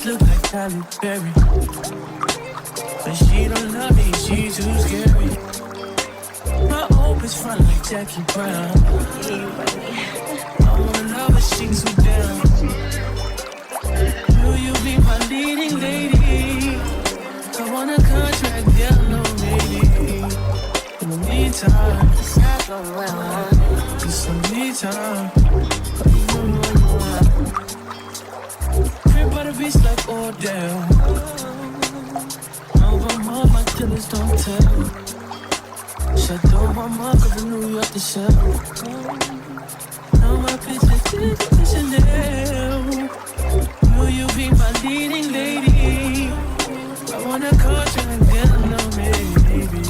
look like Halle Berry, but she don't love me, she too scary. My hope is front like Jackie Brown. I wanna love her, she too down. Will you be my leading lady? I want a contract, yellow lady. In the meantime, it's not going well. get some me time. Crib by the beach like Odell. Over my killers don't tell. Chateau Mama, cause in New York the shell. Now my picture is Chanel. Will you be my leading lady? I wanna call you and get to know me, baby.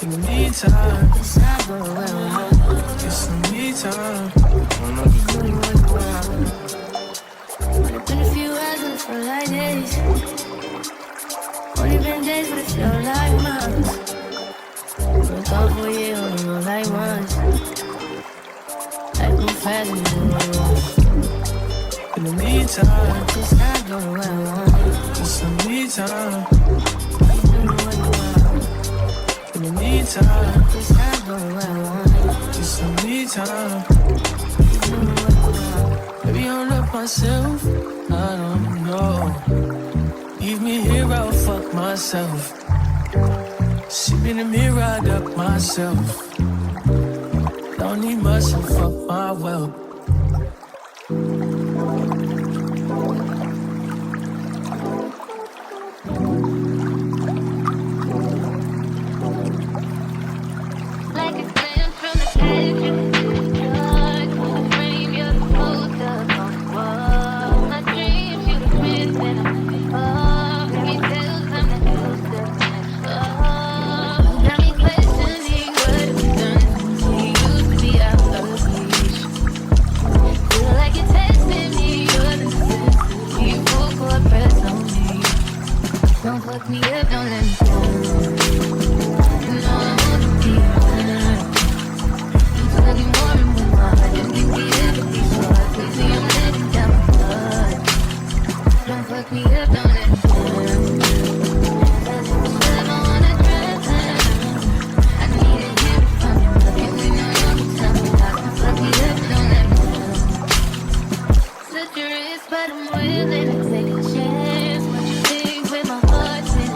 In the meantime, It's not going well. get some me time. It's been a few hours and it feel like days. Only been days but it feel like months. Look out for you, only know like once. Like go fast and go wrong. In the meantime, It's not going well. get some me time. In the meantime, It's not going well. get some me time. Maybe I'll love myself, I don't know. Leave me here, I'll fuck myself. See me in the mirror, I duck myself. Don't need much to fuck my wealth. Like a glance from the edge. Don't fuck me up, don't let me down. You know I wanna be around. You talking more and more. I just think we have to be so hard. Please see I'm letting down my blood. Don't fuck me up, don't let me down. I wanna drown. I need to hear it from you. If we know you're the time, don't fuck me up, don't let me down. Such a risk, but I'm willing to take a chance. What you think with my heart in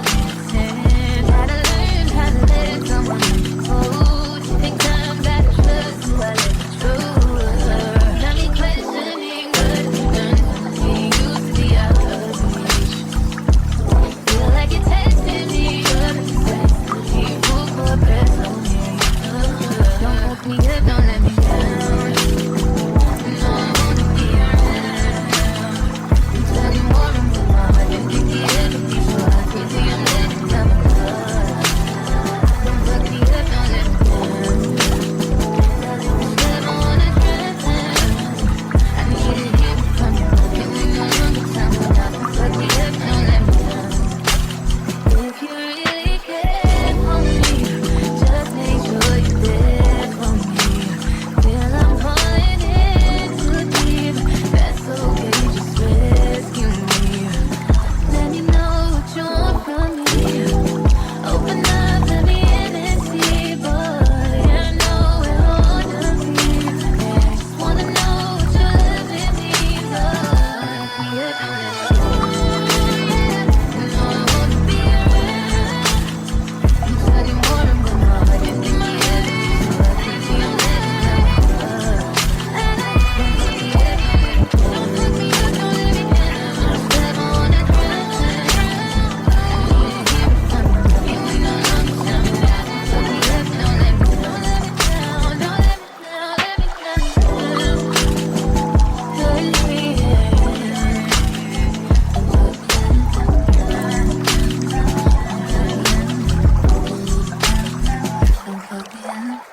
hand? Gotta learn how to let someone hold. Think time that I trust you, I let you true. Got me questioning what you've done to me. Used to be out of reach. Feel like you're testing me, you're obsessed. You put more press on me. Don't fuck me up, don't let me down. You know I wanna be around. I'm telling more and more. I just think the other people are crazy. I'm letting down my blood. Don't fuck me up, don't let me down. Never wanna drown. I need to hear it from you. If we know you're the time, don't fuck me up, don't let me down. If you really care for me, just make sure you're there for me. Feel I'm falling in too deep. That's okay, just rescue me. Let me know what you want from me. Open up, let me in and see, boy. I know we're on the beat. I just wanna know what you love in me, Lord. Yeah, don't let me go. You know I wanna be around. I'm studying more and more. I just think my head is so crazy. I'm letting down my blood. Don't fuck me up, don't let me down. Don't fuck me up, don't let me down. Never wanna drown. I need to hear it from you. If we know you're the time, don't fuck me up, don't let me down. Don't let me down, don't let me down, let me down. Don't fuck me up.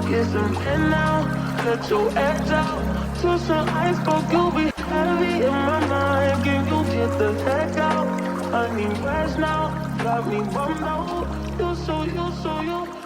Get some in now, cut your edge out. so iceberg, you'll be heavy in my mind. Can you get the heck out? I need rest now. Got me bummed out. You so you.